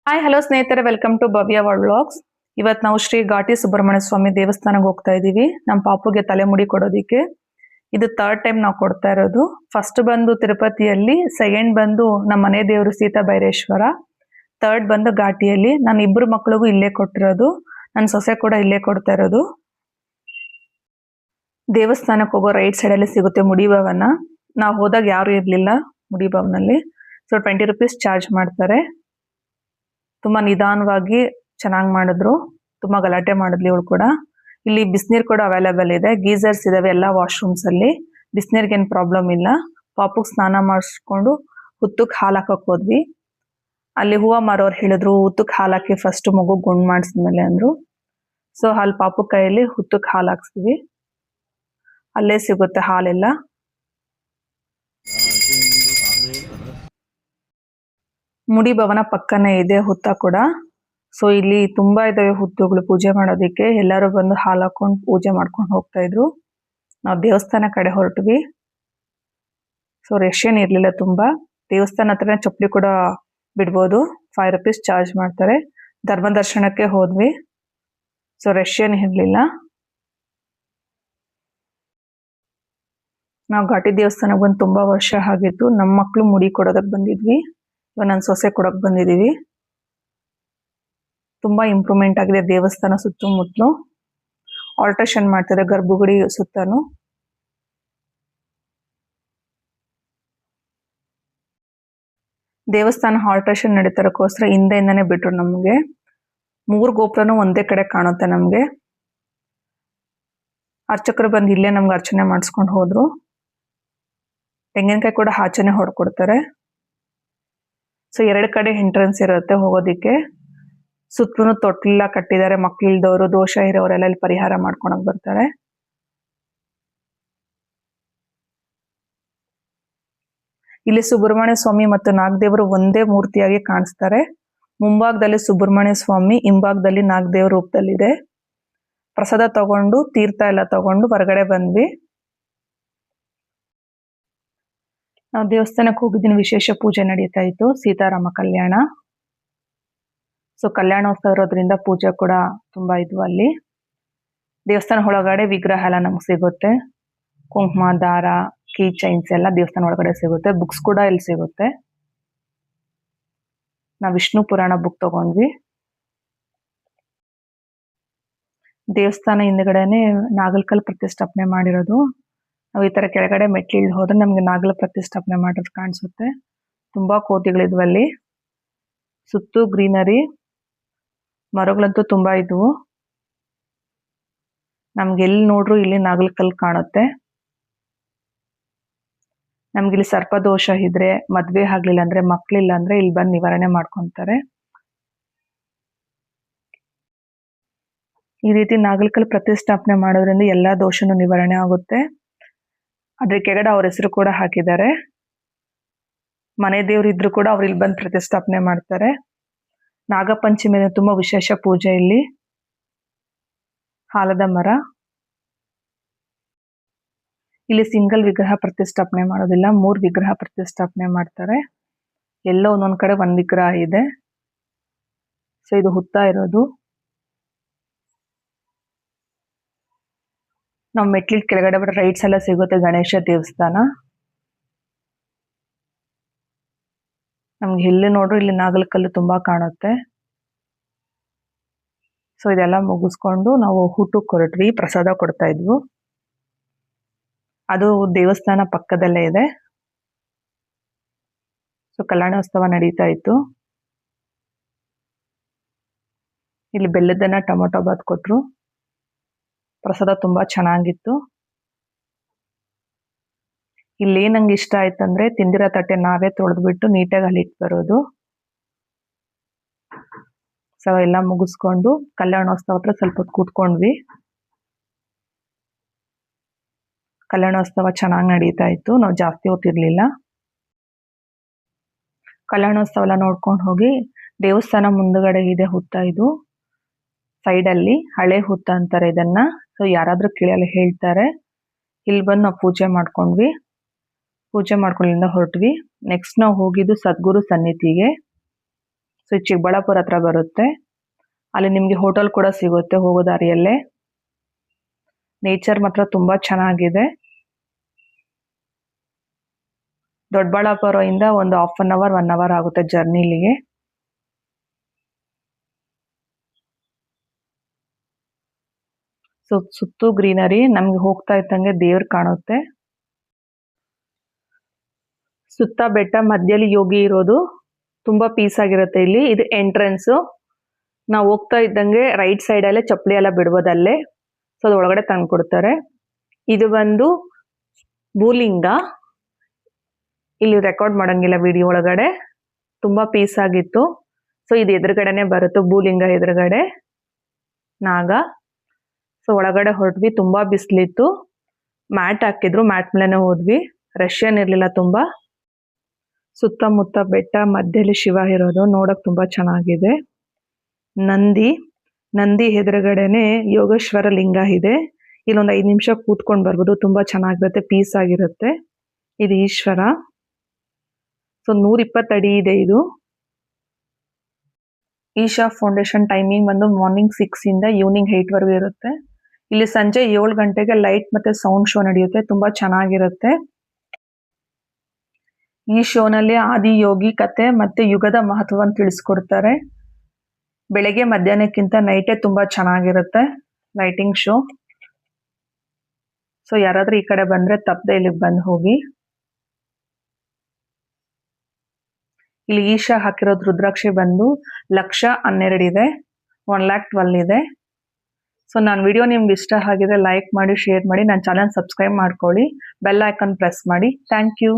Hi hello ಸ್ನೇಹಿತರೆ, welcome to Bhavya world vlogs. ಇವತ್ತು ನಾವು ಶ್ರೀ ಘಾಟಿ ಸುಬ್ರಹ್ಮಣ್ಯ ಸ್ವಾಮಿ ದೇವಸ್ಥಾನಕ್ಕೆ ಹೋಗ್ತಾ ಇದೀವಿ. ನಮ್ಮ ಪಾಪುಗೆ ತಲೆಮುಡಿ ಕೊಡೋದಿಕ್ಕೆ. ಇದು ಥರ್ಡ್ ಟೈಮ್ ನಾವು ಕೊಡ್ತಾ ಇರೋದು. ಫಸ್ಟ್ ಬಂದು ತಿರುಪತಿಯಲ್ಲಿ, ಸೆಕೆಂಡ್ ಬಂದು ನಮ್ಮ ಮನೆ ದೇವರು ಸೀತಾ ಭೈರೇಶ್ವರ, ಥರ್ಡ್ ಬಂದು ಘಾಟಿಯಲ್ಲಿ. ನಾನು ಇಬ್ಬರು ಮಕ್ಳಿಗೂ ಇಲ್ಲೇ ಕೊಟ್ಟಿರೋದು. ನನ್ನ ಸೊಸೆ ಕೂಡ ಇಲ್ಲೇ ಕೊಡ್ತಾ ಇರೋದು. ದೇವಸ್ಥಾನಕ್ಕೆ ಹೋಗೋ ರೈಟ್ ಸೈಡ್ ಅಲ್ಲಿ ಸಿಗುತ್ತೆ ಮುಡಿ ಭವನ. ನಾವು ಹೋದಾಗ ಯಾರು ಇರ್ಲಿಲ್ಲ ಮುಡಿ ಭವನಲ್ಲಿ. ಸೊ 20 ರೂಪೀಸ್ ಚಾರ್ಜ್ ಮಾಡ್ತಾರೆ. ತುಂಬಾ ನಿಧಾನವಾಗಿ ಚೆನ್ನಾಗಿ ಮಾಡಿದ್ರು. ತುಂಬಾ ಗಲಾಟೆ ಮಾಡಿದ್ಲಿ ಇವಳು ಕೂಡ. ಇಲ್ಲಿ ಬಿಸಿನೀರು ಕೂಡ ಅವೈಲೇಬಲ್ ಇದೆ, ಗೀಸರ್ಸ್ ಇದಾವೆ ಎಲ್ಲ ವಾಶ್ರೂಮ್ಸ್ ಅಲ್ಲಿ. ಬಿಸಿನೀರ್ಗೆ ಏನು ಪ್ರಾಬ್ಲಮ್ ಇಲ್ಲ. ಪಾಪುಗೆ ಸ್ನಾನ ಮಾಡಿಸ್ಕೊಂಡು ಹುತ್ತಕ್ಕೆ ಹಾಲು ಹಾಕಕ್ ಹೋದ್ವಿ. ಅಲ್ಲಿ ಹೂವ ಮಾರೋರು ಹೇಳಿದ್ರು ಹುತ್ತಕ್ಕೆ ಹಾಲು ಹಾಕಿ ಫಸ್ಟ್ ಮಗು ಗುಂಡ್ ಮಾಡಿಸಿದ್ಮೇಲೆ ಅಂದ್ರು. ಸೊ ಅಲ್ಲಿ ಪಾಪು ಕೈಯಲ್ಲಿ ಹುತ್ತಕ್ಕೆ ಹಾಲು ಹಾಕ್ಸ್ತೀವಿ. ಅಲ್ಲೇ ಸಿಗುತ್ತೆ ಹಾಲೆಲ್ಲ. ಮುಡಿ ಭವನ ಪಕ್ಕನೇ ಇದೆ ಹುತ್ತ ಕೂಡ. ಸೊ ಇಲ್ಲಿ ತುಂಬಾ ಇದಾವೆ ಹುತ್ತುಗಳು ಪೂಜೆ ಮಾಡೋದಿಕ್ಕೆ. ಎಲ್ಲರೂ ಬಂದು ಹಾಲು ಹಾಕೊಂಡು ಪೂಜೆ ಮಾಡ್ಕೊಂಡು ಹೋಗ್ತಾ ಇದ್ರು. ನಾವು ದೇವಸ್ಥಾನ ಕಡೆ ಹೊರಟ್ವಿ. ಸೊ ರಶ್ ಏನ್ ಇರ್ಲಿಲ್ಲ ತುಂಬಾ. ದೇವಸ್ಥಾನ ಹತ್ರನೇ ಚಪ್ಪಲಿ ಕೂಡ ಬಿಡ್ಬೋದು. 5 ರೂಪೀಸ್ ಚಾರ್ಜ್ ಮಾಡ್ತಾರೆ. ಧರ್ಮ ದರ್ಶನಕ್ಕೆ ಹೋದ್ವಿ. ಸೊ ರಶ್ ಏನ್ ಇರ್ಲಿಲ್ಲ. ನಾವು ಘಾಟಿ ದೇವಸ್ಥಾನಕ್ಕೆ ಬಂದು ತುಂಬಾ ವರ್ಷ ಆಗಿತ್ತು. ನಮ್ಮ ಮಕ್ಳು ಮುಡಿ ಕೊಡೋದಕ್ಕೆ ಬಂದಿದ್ವಿ. ಇವಾಗ ನನ್ನ ಸೊಸೆ ಕೊಡಕ್ ಬಂದಿದೀವಿ. ತುಂಬಾ ಇಂಪ್ರೂವ್ಮೆಂಟ್ ಆಗಿದೆ ದೇವಸ್ಥಾನ ಸುತ್ತಮುತ್ತಲು. ಆಲ್ಟ್ರೇಷನ್ ಮಾಡ್ತಾರೆ ಗರ್ಭಗುಡಿ ಸುತ್ತನು. ದೇವಸ್ಥಾನ ಆಲ್ಟ್ರೇಷನ್ ನಡೀತಾರಕ್ಕೋಸ್ಕರ ಹಿಂದೆಯಿಂದಾನೆ ಬಿಟ್ರು ನಮ್ಗೆ. 3 ಗೋಪುರನು ಒಂದೇ ಕಡೆ ಕಾಣುತ್ತೆ ನಮ್ಗೆ. ಅರ್ಚಕರು ಬಂದು ಇಲ್ಲೇ ನಮ್ಗೆ ಅರ್ಚನೆ ಮಾಡಿಸ್ಕೊಂಡು ಹೋದ್ರು. ತೆಂಗಿನಕಾಯಿ ಕೂಡ ಆಚೆನೆ ಹೊಡ್ಕೊಡ್ತಾರೆ. ಸೊ 2 ಕಡೆ ಎಂಟ್ರೆನ್ಸ್ ಇರುತ್ತೆ ಹೋಗೋದಿಕ್ಕೆ. ಸುತ್ತಲೂ ತೊಟ್ಟಿಲ್ಲ ಕಟ್ಟಿದ್ದಾರೆ. ಮಕ್ಳಿಲ್ದವರು, ದೋಷ ಇರೋರೆಲ್ಲ ಇಲ್ಲಿ ಪರಿಹಾರ ಮಾಡ್ಕೊಳಕ್ ಬರ್ತಾರೆ. ಇಲ್ಲಿ ಸುಬ್ರಹ್ಮಣ್ಯ ಸ್ವಾಮಿ ಮತ್ತು ನಾಗದೇವರು ಒಂದೇ ಮೂರ್ತಿಯಾಗಿ ಕಾಣಿಸ್ತಾರೆ. ಮುಂಭಾಗದಲ್ಲಿ ಸುಬ್ರಹ್ಮಣ್ಯ ಸ್ವಾಮಿ, ಹಿಂಭಾಗದಲ್ಲಿ ನಾಗದೇವ್ರ ರೂಪದಲ್ಲಿದೆ. ಪ್ರಸಾದ ತಗೊಂಡು ತೀರ್ಥ ಎಲ್ಲ ತಗೊಂಡು ಹೊರಗಡೆ ಬಂದ್ವಿ. ನಾವು ದೇವಸ್ಥಾನಕ್ಕೆ ಹೋಗಿದ್ದೀನಿ. ವಿಶೇಷ ಪೂಜೆ ನಡೀತಾ ಇತ್ತು, ಸೀತಾರಾಮ ಕಲ್ಯಾಣ. ಸೊ ಕಲ್ಯಾಣೋತ್ಸವ ಇರೋದ್ರಿಂದ ಪೂಜೆ ಕೂಡ ತುಂಬಾ ಇದ್ವು ಅಲ್ಲಿ. ದೇವಸ್ಥಾನ ಒಳಗಡೆ ವಿಗ್ರಹ ಎಲ್ಲ ನಮ್ಗೆ ಸಿಗುತ್ತೆ. ಕುಂಕುಮ, ದಾರ, ಕೀ ಚೈನ್ಸ್ ಎಲ್ಲ ದೇವಸ್ಥಾನ ಒಳಗಡೆ ಸಿಗುತ್ತೆ. ಬುಕ್ಸ್ ಕೂಡ ಇಲ್ಲಿ ಸಿಗುತ್ತೆ. ನಾವು ವಿಷ್ಣು ಪುರಾಣ ಬುಕ್ ತಗೊಂಡ್ವಿ. ದೇವಸ್ಥಾನ ಹಿಂದ್ಗಡೆನೆ ನಾಗಲ್ಕಲ್ ಪ್ರತಿಷ್ಠಾಪನೆ ಮಾಡಿರೋದು. ನಾವು ಈ ತರ ಕೆಳಗಡೆ ಮೆಟ್ಲಿಲ್ ಹೋದ್ರೆ ನಮ್ಗೆ ನಾಗಲ ಪ್ರತಿಷ್ಠಾಪನೆ ಮಾಡಿರೋದು ಕಾಣಿಸುತ್ತೆ. ತುಂಬಾ ಕೋತಿಗಳಿದ್ವು ಅಲ್ಲಿ. ಸುತ್ತು ಗ್ರೀನರಿ, ಮರಗಳಂತೂ ತುಂಬಾ ಇದ್ವು. ನಮ್ಗೆ ಎಲ್ಲಿ ನೋಡ್ರು ಇಲ್ಲಿ ನಾಗಲ್ಕಲ್ ಕಾಣುತ್ತೆ. ನಮ್ಗೆ ಇಲ್ಲಿ ಸರ್ಪದೋಷ ಇದ್ರೆ, ಮದ್ವೆ ಆಗ್ಲಿಲ್ಲ ಅಂದ್ರೆ, ಮಕ್ಳಿಲ್ಲ ಅಂದ್ರೆ ಇಲ್ಲಿ ಬಂದು ನಿವಾರಣೆ ಮಾಡ್ಕೊಂತಾರೆ. ಈ ರೀತಿ ನಾಗಲ್ಕಲ್ ಪ್ರತಿಷ್ಠಾಪನೆ ಮಾಡೋದ್ರಿಂದ ಎಲ್ಲಾ ದೋಷನೂ ನಿವಾರಣೆ ಆಗುತ್ತೆ. ಅದ್ರ ಕೆಳಗಡೆ ಅವ್ರ ಹೆಸರು ಕೂಡ ಹಾಕಿದ್ದಾರೆ. ಮನೆ ದೇವ್ರು ಇದ್ರು ಕೂಡ ಅವ್ರು ಇಲ್ಲಿ ಬಂದು ಪ್ರತಿಷ್ಠಾಪನೆ ಮಾಡ್ತಾರೆ. ನಾಗಪಂಚಮಿ ತುಂಬಾ ವಿಶೇಷ ಪೂಜೆ ಇಲ್ಲಿ. ಆಲದ ಮರ. ಇಲ್ಲಿ ಸಿಂಗಲ್ ವಿಗ್ರಹ ಪ್ರತಿಷ್ಠಾಪನೆ ಮಾಡೋದಿಲ್ಲ, 3 ವಿಗ್ರಹ ಪ್ರತಿಷ್ಠಾಪನೆ ಮಾಡ್ತಾರೆ. ಎಲ್ಲೋ ಒಂದೊಂದ್ ಕಡೆ 1 ವಿಗ್ರಹ ಇದೆ. ಸೊ ಇದು ಹುತ್ತ ಇರೋದು. ನಾವು ಮೆಟ್ಲಿಲ್ ಕೆಳಗಡೆ ಬರೋ ರೈಟ್ಸ್ ಎಲ್ಲ ಸಿಗುತ್ತೆ ಗಣೇಶ ದೇವಸ್ಥಾನ. ನಮ್ಗೆ ಎಲ್ಲಿ ನೋಡ್ರು ಇಲ್ಲಿ ನಾಗಲ್ಕಲ್ಲು ತುಂಬಾ ಕಾಣುತ್ತೆ. ಸೊ ಇದೆಲ್ಲ ಮುಗಿಸ್ಕೊಂಡು ನಾವು ಊಟಕ್ಕೆ ಹೊರಟ್ವಿ. ಪ್ರಸಾದ ಕೊಡ್ತಾ ಇದ್ವು. ಅದು ದೇವಸ್ಥಾನ ಪಕ್ಕದಲ್ಲೇ ಇದೆ. ಸೊ ಕಲ್ಯಾಣೋತ್ಸವ ನಡೀತಾ ಇತ್ತು. ಇಲ್ಲಿ ಬೆಲ್ಲದನ್ನ ಟೊಮೊಟೊ ಬಾತ್ ಕೊಟ್ರು. ಪ್ರಸಾದ ತುಂಬಾ ಚೆನ್ನಾಗಿತ್ತು. ಇಲ್ಲಿ ನಂಗೆ ಇಷ್ಟ ಆಯ್ತಂದ್ರೆ ತಿಂದಿರೋ ತಟ್ಟೆ ನಾವೇ ತೊಳೆದ್ಬಿಟ್ಟು ನೀಟಾಗಿ ಅಲ್ಲಿ ಇಟ್ಟು ಬರೋದು. ಸೊ ಎಲ್ಲ ಮುಗಿಸ್ಕೊಂಡು ಕಲ್ಯಾಣೋತ್ಸವ ಹತ್ರ ಸ್ವಲ್ಪ ಹೊತ್ತು ಕೂತ್ಕೊಂಡ್ವಿ. ಕಲ್ಯಾಣೋತ್ಸವ ಚೆನ್ನಾಗಿ ನಡೀತಾ ಇತ್ತು. ನಾವು ಜಾಸ್ತಿ ಹೊತ್ತಿರ್ಲಿಲ್ಲ. ಕಲ್ಯಾಣೋತ್ಸವ ಎಲ್ಲ ನೋಡ್ಕೊಂಡು ಹೋಗಿ ದೇವಸ್ಥಾನ ಮುಂದುಗಡೆ ಇದೆ ಹುತ್ತ. ಇದು ಸೈಡ್ ಅಲ್ಲಿ ಹಳೆ ಹುತ್ತ ಅಂತಾರೆ ಇದನ್ನ. ಸೊ ಯಾರಾದ್ರೂ ಕೇಳಿ ಹೇಳ್ತಾರೆ. ಇಲ್ಲಿ ಬಂದು ನಾವು ಪೂಜೆ ಮಾಡ್ಕೊಂಡ್ವಿ. ಪೂಜೆ ಮಾಡ್ಕೊಂಡಿಂದ ಹೊರಟ್ವಿ. ನೆಕ್ಸ್ಟ್ ನಾವು ಹೋಗಿದ್ದು ಸದ್ಗುರು ಸನ್ನಿಧಿಗೆ. ಸೊ ಚಿಕ್ಕಬಳ್ಳಾಪುರ ಹತ್ರ ಬರುತ್ತೆ. ಅಲ್ಲಿ ನಿಮಗೆ ಹೋಟೆಲ್ ಕೂಡ ಸಿಗುತ್ತೆ ಹೋಗೋ ದಾರಿಯಲ್ಲೇ. ನೇಚರ್ ಮಾತ್ರ ತುಂಬಾ ಚೆನ್ನಾಗಿದೆ. ದೊಡ್ಡಬಳ್ಳಾಪುರದಿಂದ ಒಂದು 1/2 ಅವರ್ 1 ಅವರ್ ಆಗುತ್ತೆ ಜರ್ನಿ ಇಲ್ಲಿಗೆ. ಸೊ ಸುತ್ತು ಗ್ರೀನರಿ, ನಮ್ಗೆ ಹೋಗ್ತಾ ಇದ್ದಂಗೆ ದೇವ್ರು ಕಾಣುತ್ತೆ. ಸುತ್ತ ಬೆಟ್ಟ, ಮಧ್ಯದಲ್ಲಿ ಯೋಗಿ ಇರೋದು, ತುಂಬಾ ಪೀಸ್ ಆಗಿರುತ್ತೆ ಇಲ್ಲಿ. ಇದು ಎಂಟ್ರೆನ್ಸ್. ನಾವು ಹೋಗ್ತಾ ಇದ್ದಂಗೆ ರೈಟ್ ಸೈಡ್ ಅಲ್ಲೇ ಚಪ್ಪಲಿ ಎಲ್ಲ ಬಿಡ್ಬೋದಲ್ಲೇ. ಸೊ ಅದು ಒಳಗಡೆ ತಂದು ಕೊಡ್ತಾರೆ. ಇದು ಬಂದು ಭೂಲಿಂಗ. ಇಲ್ಲಿ ರೆಕಾರ್ಡ್ ಮಾಡಂಗಿಲ್ಲ ವಿಡಿಯೋ ಒಳಗಡೆ, ತುಂಬಾ ಪೀಸ್ ಆಗಿತ್ತು. ಸೊ ಇದು ಎದುರುಗಡೆನೆ ಬರುತ್ತೆ, ಭೂಲಿಂಗ ಎದುರುಗಡೆ ನಾಗ. ಸೊ ಒಳಗಡೆ ಹೊರಟ್ವಿ, ತುಂಬಾ ಬಿಸಿಲಿತ್ತು. ಮ್ಯಾಟ್ ಹಾಕಿದ್ರು, ಮ್ಯಾಟ್ ಮೇಲೆನೆ ಹೋದ್ವಿ. ರಶ್ ಏನಿರ್ಲಿಲ್ಲ ತುಂಬಾ. ಸುತ್ತಮುತ್ತ ಬೆಟ್ಟ, ಮಧ್ಯದಲ್ಲಿ ಶಿವ ಇರೋದು ನೋಡಕ್ ತುಂಬಾ ಚೆನ್ನಾಗಿದೆ. ನಂದಿ ಎದುರುಗಡೆನೆ ಯೋಗೇಶ್ವರ ಲಿಂಗ ಇದೆ. ಇಲ್ಲೊಂದು 5 ನಿಮಿಷ ಕೂತ್ಕೊಂಡು ಬರ್ಬೋದು, ತುಂಬಾ ಚೆನ್ನಾಗಿರುತ್ತೆ, ಪೀಸ್ ಆಗಿರುತ್ತೆ. ಇದು ಈಶ್ವರ. ಸೊ 120 ಅಡಿ ಇದೆ ಇದು. ಈಶಾ ಫೌಂಡೇಶನ್ ಟೈಮಿಂಗ್ ಬಂದು ಮಾರ್ನಿಂಗ್ 6 ಇಂದ ಈವ್ನಿಂಗ್ 8 ವರೆಗೂ ಇರುತ್ತೆ. ಇಲ್ಲಿ ಸಂಜೆ 7 ಗಂಟೆಗೆ ಲೈಟ್ ಮತ್ತೆ ಸೌಂಡ್ ಶೋ ನಡೆಯುತ್ತೆ, ತುಂಬಾ ಚೆನ್ನಾಗಿರುತ್ತೆ. ಈ ಶೋನಲ್ಲಿ ಆದಿಯೋಗಿ ಕತೆ ಮತ್ತೆ ಯುಗದ ಮಹತ್ವವನ್ನು ತಿಳಿಸ್ಕೊಡ್ತಾರೆ. ಬೆಳಗ್ಗೆ ಮಧ್ಯಾಹ್ನಕ್ಕಿಂತ ನೈಟೇ ತುಂಬಾ ಚೆನ್ನಾಗಿರುತ್ತೆ ಲೈಟಿಂಗ್ ಶೋ. ಸೊ ಯಾರಾದ್ರೂ ಈ ಕಡೆ ಬಂದ್ರೆ ತಪ್ಪದೆ ಇಲ್ಲಿಗೆ ಬಂದು ಹೋಗಿ. ಇಲ್ಲಿ ಈಶಾ ಹಾಕಿರೋದು ರುದ್ರಾಕ್ಷಿ ಬಂದು 1,12,000 ಇದೆ, 1,12,000 ಇದೆ. ಸೊ ನನ್ನ ವಿಡಿಯೋ ನಿಮ್ಗೆ ಇಷ್ಟ ಆಗಿದೆ ಲೈಕ್ ಮಾಡಿ, ಶೇರ್ ಮಾಡಿ, ನನ್ನ ಚಾನಲ್ ಸಬ್ಸ್ಕ್ರೈಬ್ ಮಾಡ್ಕೊಳ್ಳಿ, ಬೆಲ್ ಐಕಾನ್ ಪ್ರೆಸ್ ಮಾಡಿ. Thank you.